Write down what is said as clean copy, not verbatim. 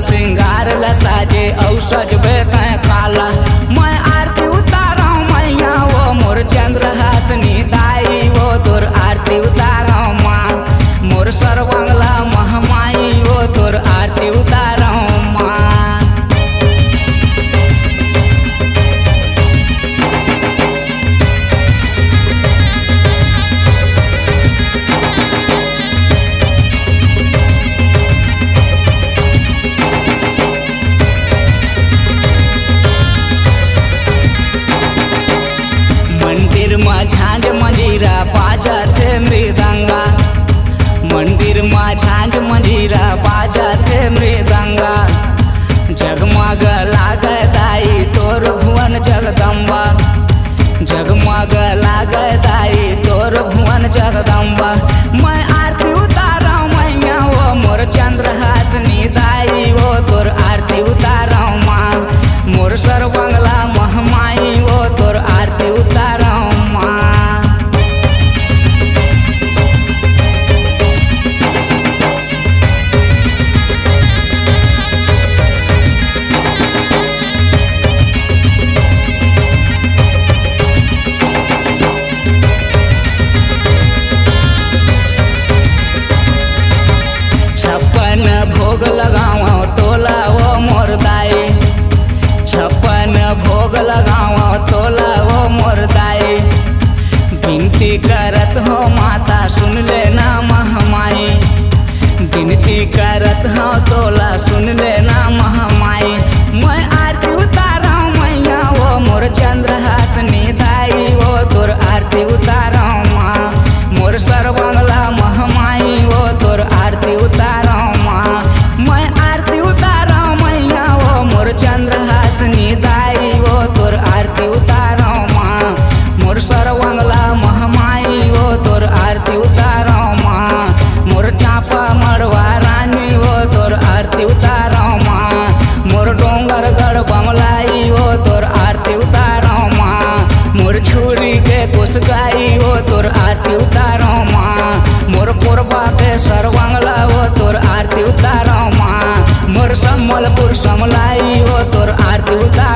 श्रृंगार ला साजे औ सजबे तय काला। मैं आरती उतारो मैया वो मोर चंद्रहासनी दाई वो तोर आरती उतारो माँ। मोर सर्वंगला महामाई वो तोर आरती उतारो माँ। मंदिर में झांझ मंजीरा बाजत मृदंगा। मंदिर में झांझ मंजीरा बाजत मृदंगा। जगमग लागताई तोर भुवन जगदम्बा। जगमग लागताई तोर भुवन जगदम्बा। मैं आरती उतारो मैया वो मोर चंद्रहासनी दाई वो तोर आरती उतारो माँ। मोर सर्वंगला महामाई वो तोर आरती उतारो माँ। छप्पन भोग लगाओ तोला वो मोर दाई। छप्पन भोग लगाओ तोला वो मोर दाई। विनती करत हो माता सुन लेना महामाई। विनती करत हो तोला सुन लेना महामाई। मैं आरती उतारो मैया वो मोर चंद्रहासनी दाई वो तोर आरती उतारो माँ। मोर सर्वंगला महामाई वो तोर आरती उतारो माँ। मैं आरती उतारो मैया वो मोर चंद्रहासनी दाई वो तोर आरती उतारो माँ। मोर सर्वंगला महामाई वो तोर आरती उतारो माँ। मोर चापा मड़वा रानी वो तोर आरती उतारो माँ। मोर डोंगर गढ़ बमलाई वो तोर आरती उतारो माँ। मोर छुरी के कुसगाई वो तोर आरती उतारो माँ। मोर कोरबा के सर्वंगला वो तोर आरती उतारो माँ। मोर सम्बलपुर समलाई वो तोर आरती उतारो।